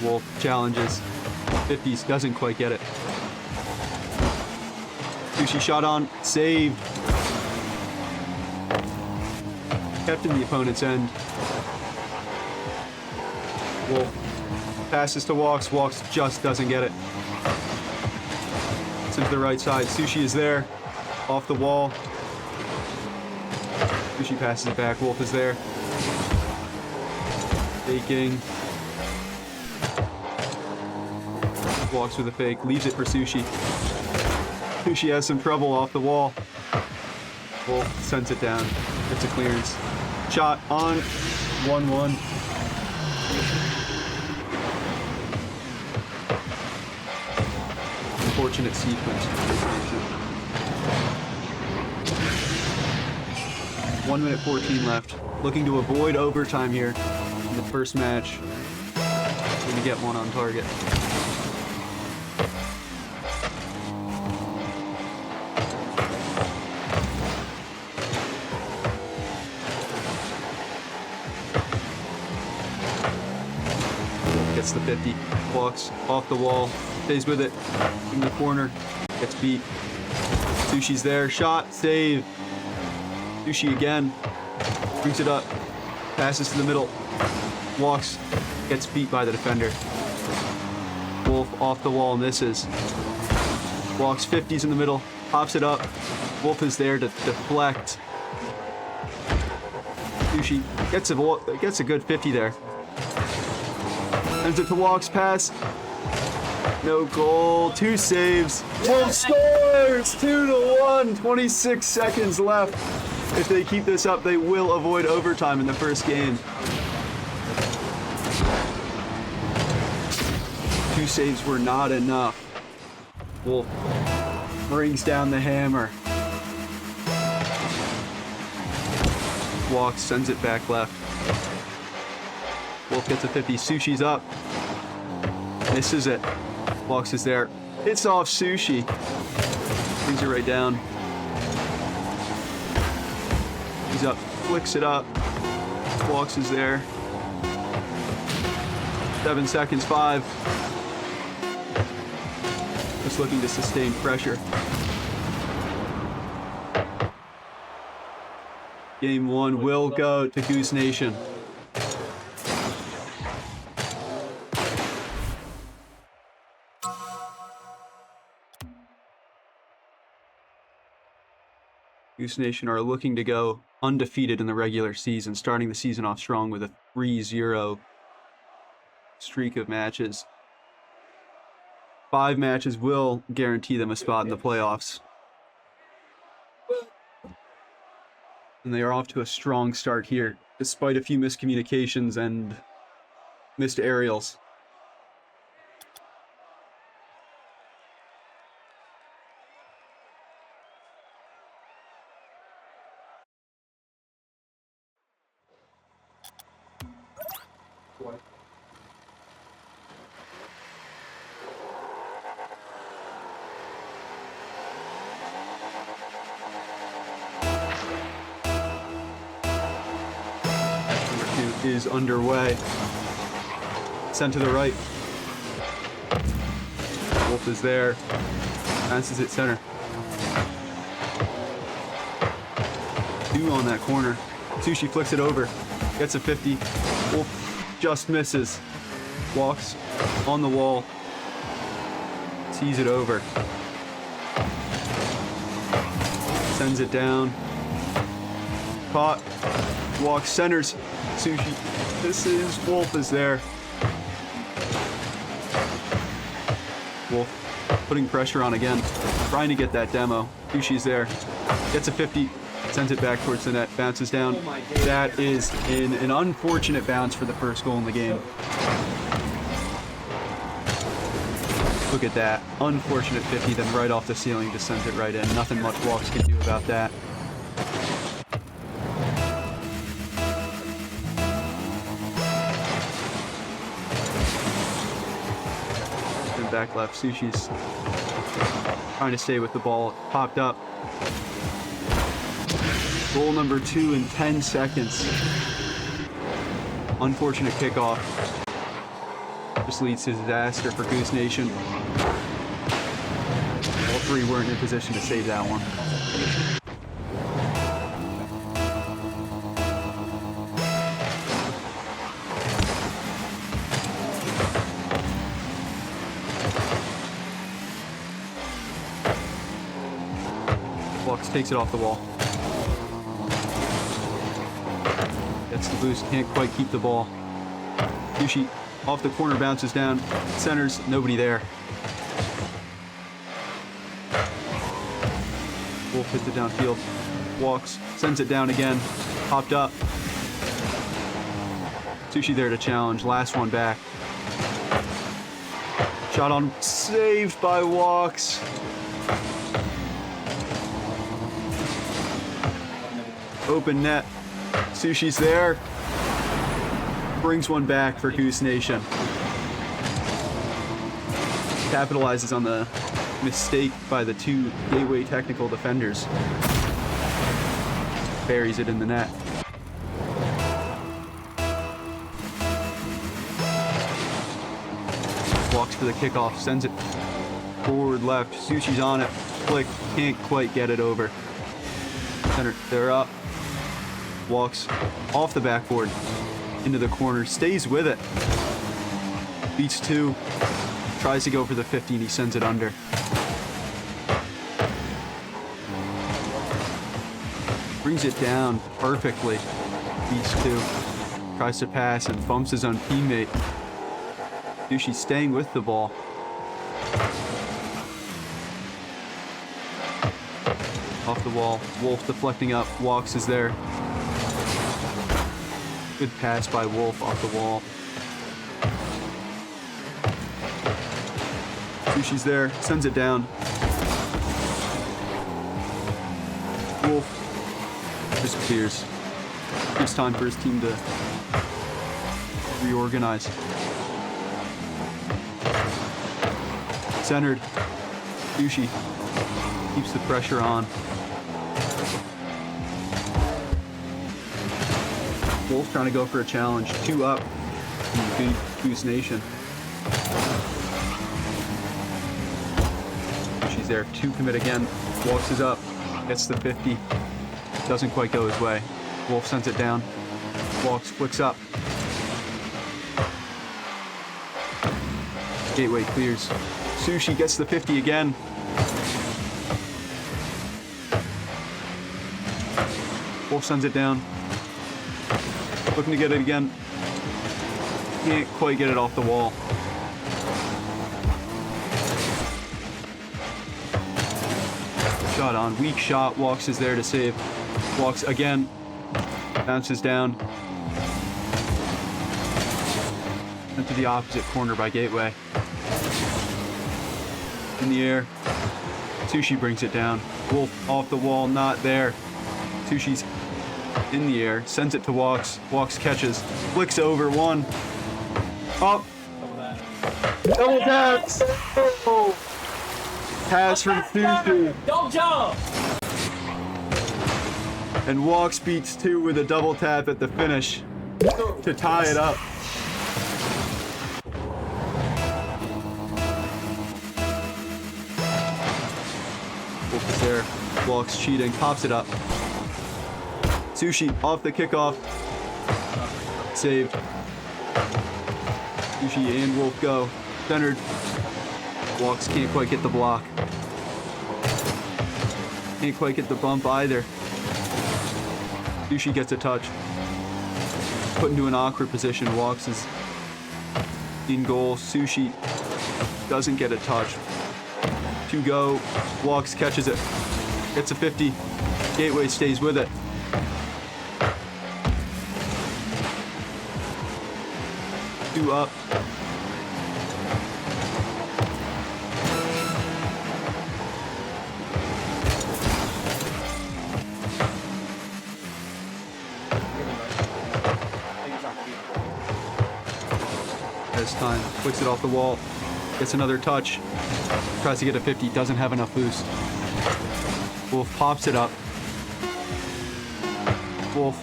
Wolf challenges. 50s, doesn't quite get it. Sushi shot on, saved. Kept in the opponent's end. Wolf passes to Walks. Walks just doesn't get it. To the right side. Sushi is there. Off the wall. Sushi passes it back. Wolf is there. Faking. Walks with a fake. Leaves it for Sushi. Sushi has some trouble off the wall. Wolf sends it down. Gets a clearance. Shot on. 1-1. Unfortunate sequence. 1 minute 14 left. Looking to avoid overtime here in the first match. Going to get one on target. Gets the 50. Walks off the wall. Stays with it. In the corner. Gets beat. Sushi's there. Shot. Save. Sushi again. Brings it up. Passes to the middle. Walks. Gets beat by the defender. Wolf off the wall. Misses. Walks 50s in the middle. Pops it up. Wolf is there to deflect. Sushi gets a good 50 there. Sends it to Walks. Pass. No goal. 2 saves. Wolf scores! 2-1. 26 seconds left. If they keep this up, they will avoid overtime in the first game. 2 saves were not enough. Wolf brings down the hammer. Walks, sends it back left. Wolf gets a 50. Sushi's up. Misses it. Walks is there. Hits off Sushi. Brings it right down. He's up. Flicks it up. Walks is there. 7 seconds. 5. Just looking to sustain pressure. Game 1 will go to Goose Nation. Goose Nation are looking to go undefeated in the regular season, starting the season off strong with a 3-0 streak of matches. 5 matches will guarantee them a spot in the playoffs. And they are off to a strong start here, despite a few miscommunications and missed aerials. Is underway. Sent to the right. Wolf is there. Passes it center. 2 on that corner. Sushi flicks it over. Gets a 50. Wolf just misses. Walks on the wall. Sees it over. Sends it down. Caught. Walks, centers. Sushi. This is Wolf is there. Wolf putting pressure on again. Trying to get that demo. Sushi's there. Gets a 50. Sends it back towards the net. Bounces down. That is an unfortunate bounce for the first goal in the game. Look at that. Unfortunate 50, then right off the ceiling just sends it right in. Nothing much Walks can do about that. Back left. Sushi's trying to stay with the ball. Popped up. Goal number 2 in 10 seconds. Unfortunate kickoff. Just leads to disaster for Goose Nation. All three weren't in a position to save that one. Fox takes it off the wall. Gets the boost, can't quite keep the ball. Yushi off the corner, bounces down, centers, nobody there. Wolf hits it downfield, walks, sends it down again, popped up. Sushi there to challenge, last one back. Shot on, saved by Walks. Open net, Sushi's there. Brings one back for Goose Nation. Capitalizes on the mistake by the two Gateway technical defenders. Buries it in the net. Walks for the kickoff, sends it forward left. Sushi's on it, flick, can't quite get it over. Center, they're up. Walks off the backboard into the corner, stays with it. Beats two, tries to go for the 50 and he sends it under. Brings it down perfectly. Beats two, tries to pass and bumps his own teammate. Sushi's staying with the ball. Off the wall, Wolf deflecting up, Walks is there. Good pass by Wolf off the wall. Sushi's there, sends it down. Wolf disappears. Gives time for his team to reorganize. Centered. Sushi keeps the pressure on. Wolf trying to go for a challenge. Two up in Goose Nation. She's there. Two commit again. Walks is up. Gets the 50. Doesn't quite go his way. Wolf sends it down. Walks, flicks up. Gateway clears. Sushi gets the 50 again. Wolf sends it down. Looking to get it again. Can't quite get it off the wall. Shot on. Weak shot. Walks is there to save. Walks again. Bounces down. Into the opposite corner by Gateway. In the air. Sushi brings it down. Wolf off the wall. Not there. Sushi's in the air, sends it to Walks. Walks catches, flicks over one. Up. Double taps. Oh. Pass from Sushi. Don't jump. And Walks beats two with a double tap at the finish to tie it up. Wolf is there. Walks cheating, pops it up. Sushi off the kickoff. Saved. Sushi and Wolf go. Centered. Walks can't quite get the block. Can't quite get the bump either. Sushi gets a touch. Put into an awkward position. Walks is in goal. Sushi doesn't get a touch. Two go. Walks catches it. Gets a 50. Gateway stays with it. Two up. Has time. Flicks it off the wall. Gets another touch. Tries to get a 50. Doesn't have enough boost. Wolf pops it up. Wolf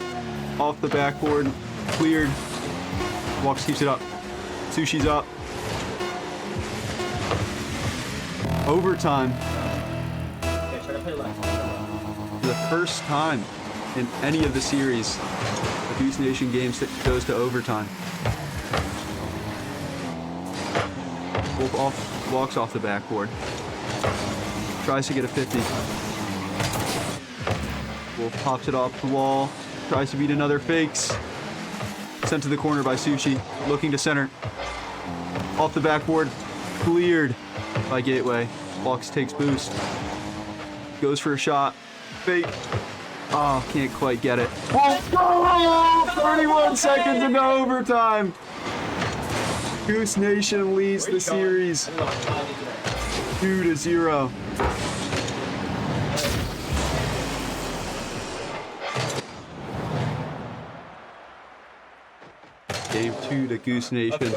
off the backboard. Cleared. Walks keeps it up. Sushi's up. Overtime. Okay, try to play left. For the first time in any of the series, the Goose Nation game goes to overtime. Wolf walks off the backboard. Tries to get a 50. Wolf pops it off the wall. Tries to beat another fakes. Sent to the corner by Sushi. Looking to center. Off the backboard. Cleared by Gateway. Walks, takes boost. Goes for a shot. Fake. Oh, can't quite get it. Oh, 31 seconds into overtime. Goose Nation leads the series 2-0. Game 2 to Goose Nation.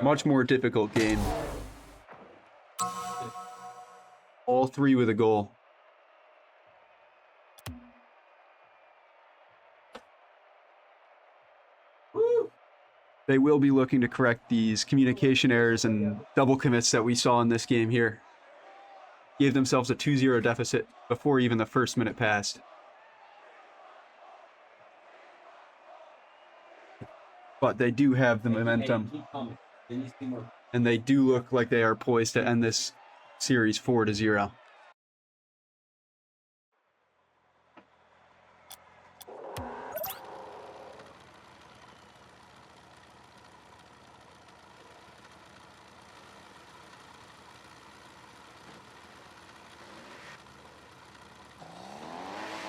Much more difficult game. All three with a goal. They will be looking to correct these communication errors and double commits that we saw in this game here. Gave themselves a 2-0 deficit before even the first minute passed. But they do have the momentum. And they do look like they are poised to end this series 4-0.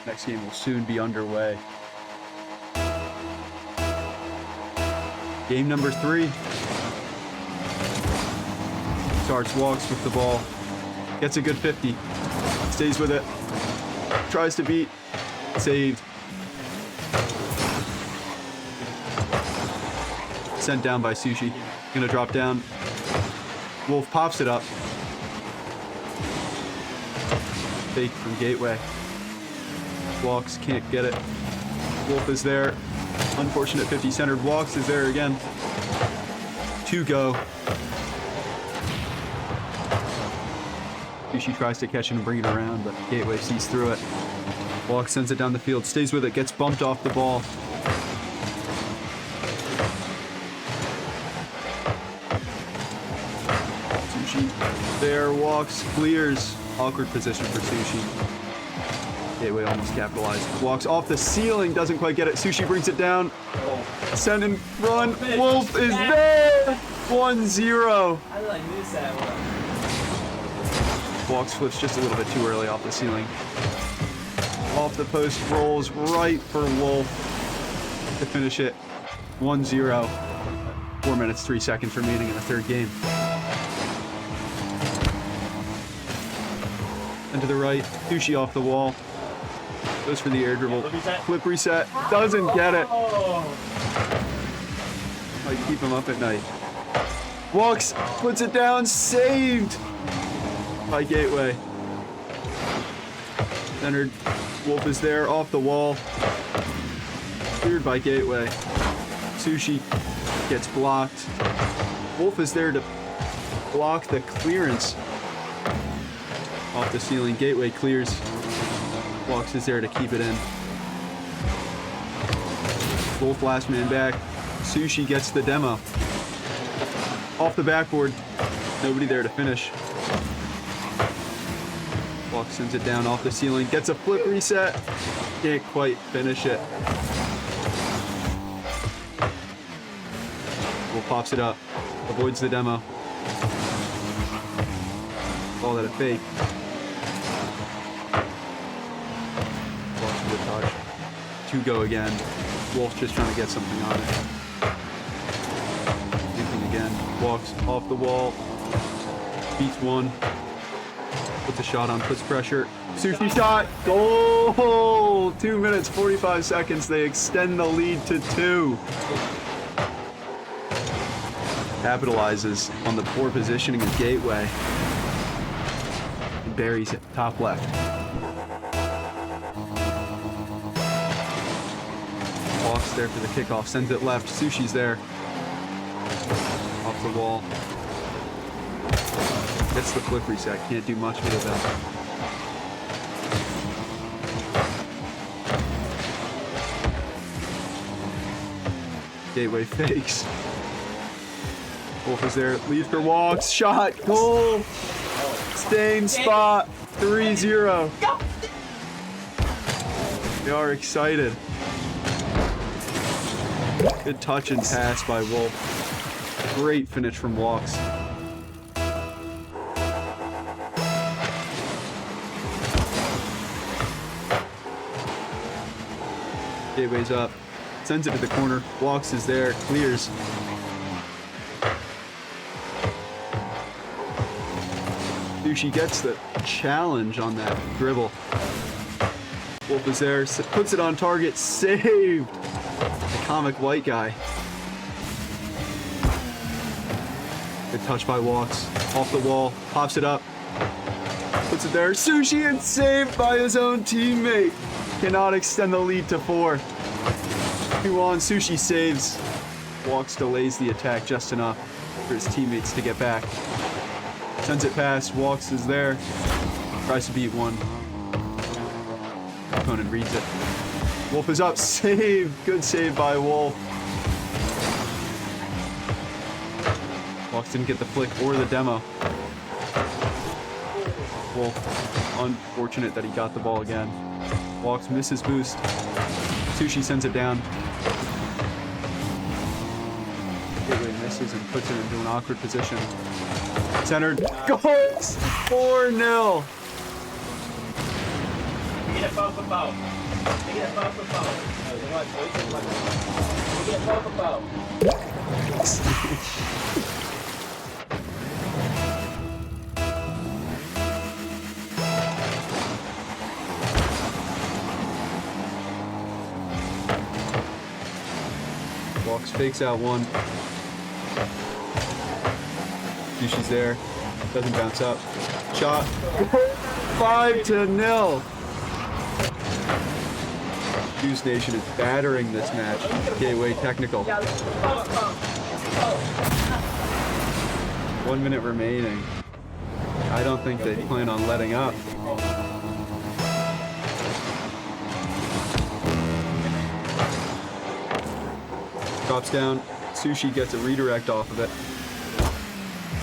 Next game will soon be underway. Game number 3. Starts, walks with the ball. Gets a good 50. Stays with it. Tries to beat. Saved. Sent down by Sushi. Gonna drop down. Wolf pops it up. Fake from Gateway. Walks, can't get it. Wolf is there. Unfortunate 50 centered. Walks is there again. 2 go. Sushi tries to catch it and bring it around, but Gateway sees through it. Walks sends it down the field, stays with it, gets bumped off the ball. Sushi there, walks, clears. Awkward position for Sushi. Gateway almost capitalized. Walks off the ceiling, doesn't quite get it. Sushi brings it down. Send and run. Wolf is there. 1-0. How did I miss that one? Walks flips just a little bit too early off the ceiling. Off the post, rolls right for Wolf to finish it. 1-0. 4 minutes, 3 seconds remaining in the third game. And to the right, Sushi off the wall. Goes for the air dribble. Flip reset. Doesn't get it. Might keep him up at night. Walks, puts it down, saved by Gateway. Centered. Wolf is there, off the wall. Cleared by Gateway. Sushi gets blocked. Wolf is there to block the clearance. Off the ceiling, Gateway clears. Walks is there to keep it in. Wolf last man back. Sushi gets the demo. Off the backboard. Nobody there to finish. Walks sends it down off the ceiling. Gets a flip reset. Can't quite finish it. Wolf pops it up. Avoids the demo. Call that a fake. Touch. 2 go again. Wolf's just trying to get something on it. Thinking again. Walks off the wall. Beats one. Puts a shot on. Puts pressure. Sushi shot. Goal! 2 minutes, 45 seconds. They extend the lead to 2. Capitalizes on the poor positioning of Gateway. And buries it. Top left. Walks there for the kickoff, sends it left. Sushi's there. Off the wall. Gets the flick reset. Can't do much with it though. Gateway fakes. Wolf is there. Leaves for walks. Shot. Goal. Same spot. 3-0. They are excited. Good touch and pass by Wolf. Great finish from Walks. Gateway's up. Sends it to the corner. Walks is there. Clears. Sushi gets the challenge on that dribble. Wolf is there. Puts it on target. Saved. The comic white guy. Good touch by Walks. Off the wall. Pops it up. Puts it there. Sushi and saved by his own teammate. Cannot extend the lead to 4. 2-on. Sushi saves. Walks delays the attack just enough for his teammates to get back. Sends it past. Walks is there. Tries to beat one. Opponent reads it. Wolf is up. Save. Good save by Wolf. Walks didn't get the flick or the demo. Wolf, unfortunate that he got the ball again. Walks misses boost. Sushi sends it down. Gateway misses and puts it into an awkward position. Centered. Goes! 4-0. Get a foul for foul. Get a foul for foul. Get a foul for foul. Walks, fakes out one. Sushi's there. Doesn't bounce up. Shot. 5-0. Goose Nation is battering this match. Gateway technical. 1 minute remaining. I don't think they plan on letting up. Drops down. Sushi gets a redirect off of it.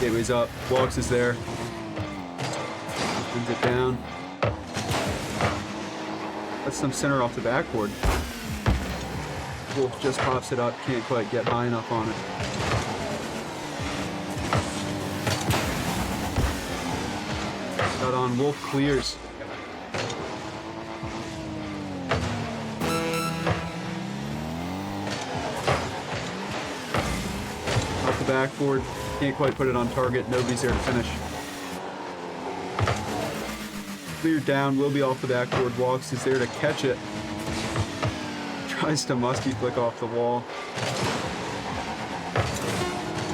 Gateway's up. Walks is there. Sends it down. That's some center off the backboard. Wolf just pops it up. Can't quite get high enough on it. Got on. Wolf clears. Off the backboard. Can't quite put it on target. Nobody's there to finish. Cleared down. Will be off the backboard. Walks is there to catch it. Tries to musky flick off the wall.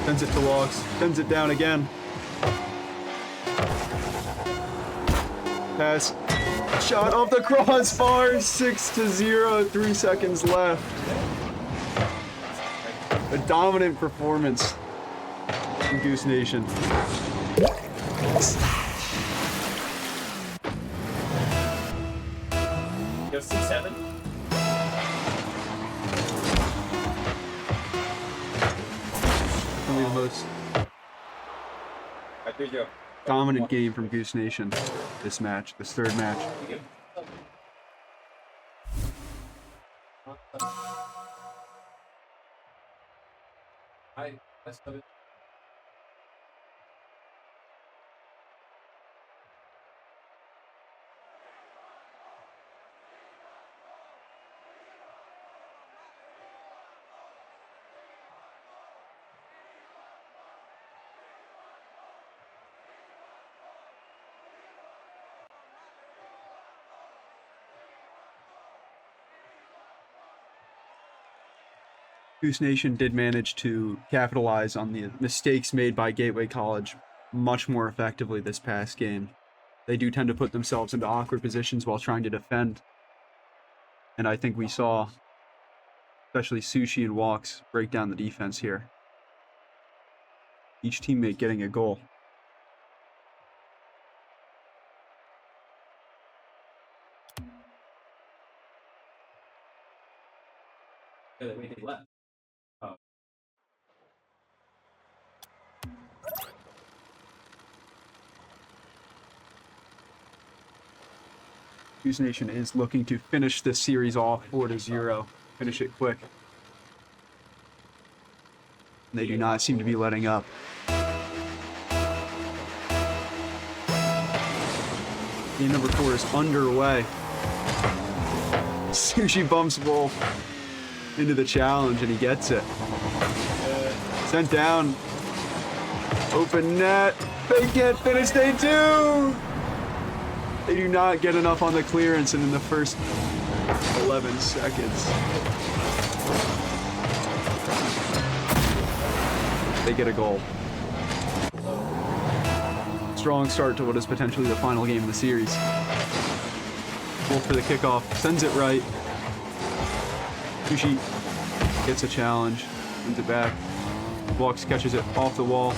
Sends it to Walks. Sends it down again. Pass. Shot off the crossbar. 6-0. 3 seconds left. A dominant performance from Goose Nation. Go 6-7. Probably the most dominant game from Goose Nation this match, this third match. Goose Nation did manage to capitalize on the mistakes made by Gateway College much more effectively this past game. They do tend to put themselves into awkward positions while trying to defend. And I think we saw, especially Sushi and Walks, break down the defense here. Each teammate getting a goal. Goose Nation is looking to finish this series off 4-0. Finish it quick. They do not seem to be letting up. Game number 4 is underway. Sushi bumps Wolf into the challenge and he gets it. Sent down. Open net. They can't finish. They do. They do not get enough on the clearance, and in the first 11 seconds, they get a goal. Strong start to what is potentially the final game of the series. Wolf for the kickoff, sends it right. Sushi gets a challenge, sends it back. Walks, catches it off the wall.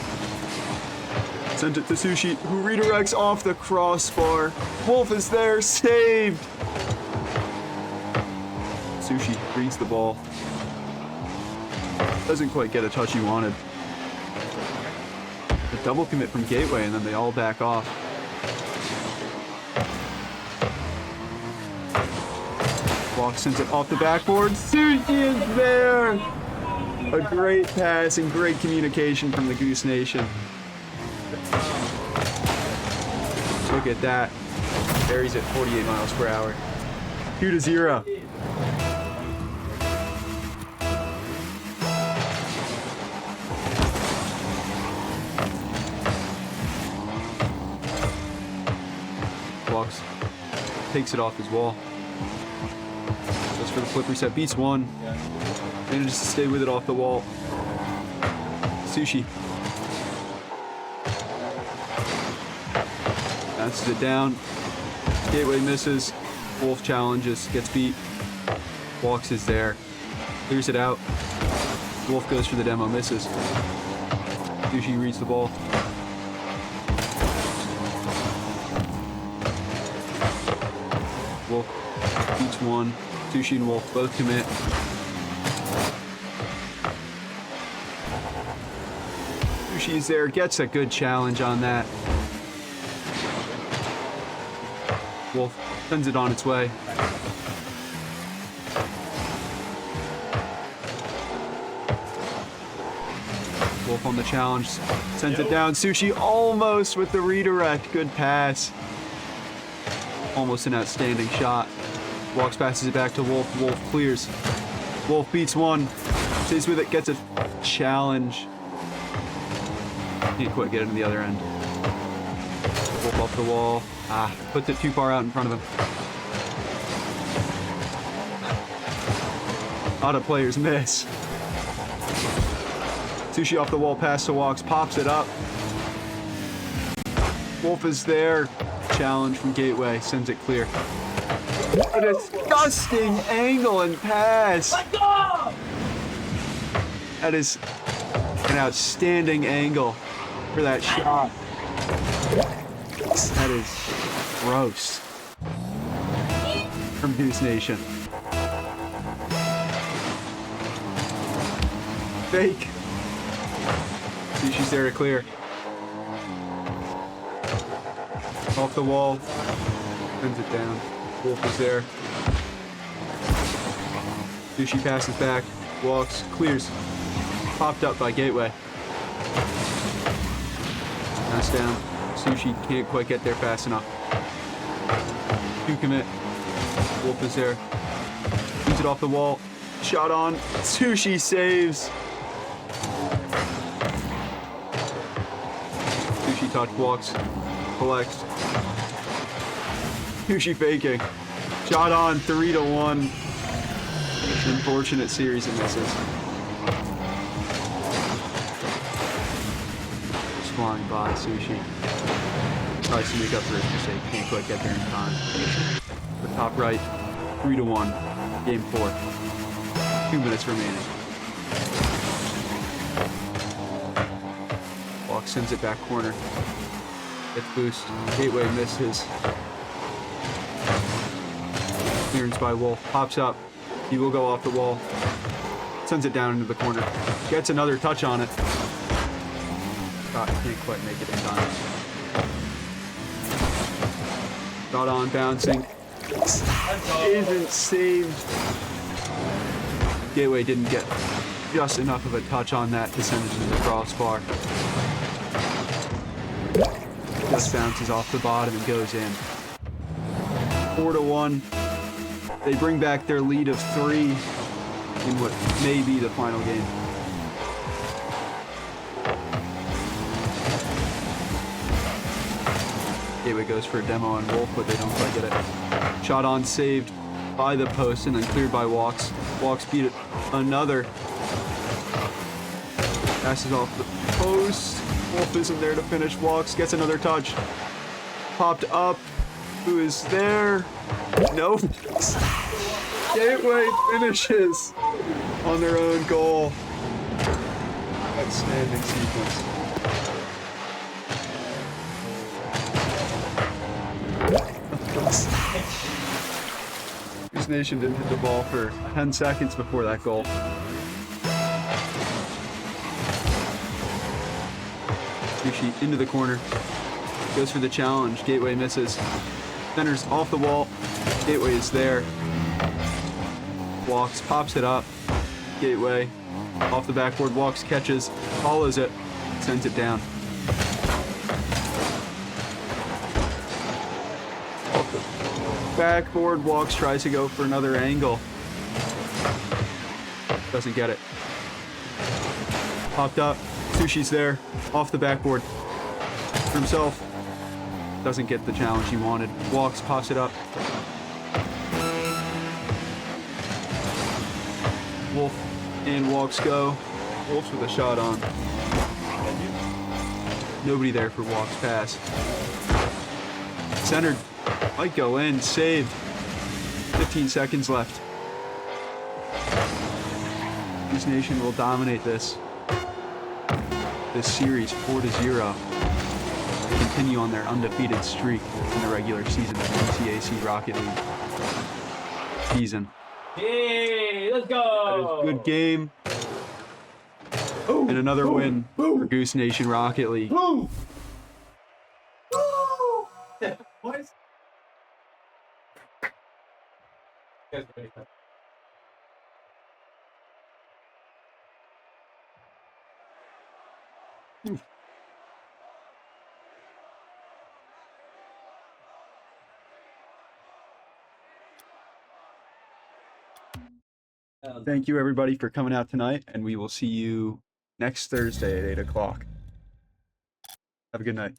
Sent it to Sushi, who redirects off the crossbar. Wolf is there, saved! Sushi reads the ball. Doesn't quite get a touch he wanted. A double commit from Gateway, and then they all back off. Walk sends it off the backboard. Sushi is there! A great pass and great communication from the Goose Nation. Look at that. Carries at 48 miles per hour. 2-0. Walks. Takes it off his wall. Goes for the flip reset. Beats one. Manages to stay with it off the wall. Sushi. Bounces it down. Gateway misses. Wolf challenges. Gets beat. Walks is there. Clears it out. Wolf goes for the demo. Misses. Sushi reads the ball. Wolf beats one. Sushi and Wolf both commit. Sushi's there. Gets a good challenge on that. Wolf sends it on its way. Wolf on the challenge. Sends it down. Sushi almost with the redirect. Good pass. Almost an outstanding shot. Walks, passes it back to Wolf. Wolf clears. Wolf beats one. Stays with it. Gets a challenge. Can't quite get it to the other end. Wolf off the wall. Puts it too far out in front of him. A lot of players miss. Sushi off the wall, pass to Walks, pops it up. Wolf is there. Challenge from Gateway, sends it clear. A disgusting angle and pass. That is an outstanding angle for that shot. That is gross from Goose Nation. Fake. Sushi's there to clear. Off the wall. Sends it down. Wolf is there. Sushi passes back. Walks. Clears. Popped up by Gateway. Pass down. Sushi can't quite get there fast enough. 2 commit. Wolf is there. Beats it off the wall. Shot on. Sushi saves. Sushi touch, Walks. Collects. Sushi faking. Shot on. 3-1. Unfortunate series of misses. Just flying by Sushi. Tries to make up for his mistake. Can't quite get there in time. The top right. 3-1. Game 4. 2 minutes remaining. Walk sends it back corner. Gets boost. Gateway misses. Clearance by Wolf. Pops up. He will go off the wall. Sends it down into the corner. Gets another touch on it. Can't quite make it in time. Shot on, bouncing. Let's go. isn't saved. Gateway didn't get just enough of a touch on that to send it into the crossbar. Just bounces off the bottom and goes in. 4-1. They bring back their lead of 3 in what may be the final game. Gateway goes for a demo on Wolf, but they don't quite get it. Shot on, saved by the post, and then cleared by Walks. Walks beat it another. Passes off the post. Wolf isn't there to finish. Walks gets another touch. Popped up. Who is there? Nope. Gateway finishes on their own goal. Outstanding sequence. Goose Nation didn't hit the ball for 10 seconds before that goal. Sushi into the corner. Goes for the challenge. Gateway misses. Centers off the wall. Gateway is there. Walks, pops it up. Gateway off the backboard. Walks, catches, follows it, sends it down. Backboard, Walks tries to go for another angle. Doesn't get it. Popped up. Sushi's there. Off the backboard. For himself. Doesn't get the challenge he wanted. Walks, pops it up. Wolf and Walks go. Wolf's with a shot on. Nobody there for Walks' pass. Centered. Might go in. Saved. 15 seconds left. Goose Nation will dominate this series 4-0. Continue on their undefeated streak in the regular season of the ECAC Rocket League season. Hey, let's That is go. a good game. And another win for Goose Nation Rocket League. Boom. Boys. You guys are ready. Thank you, everybody, for coming out tonight, and we will see you next Thursday at 8 o'clock. Have a good night.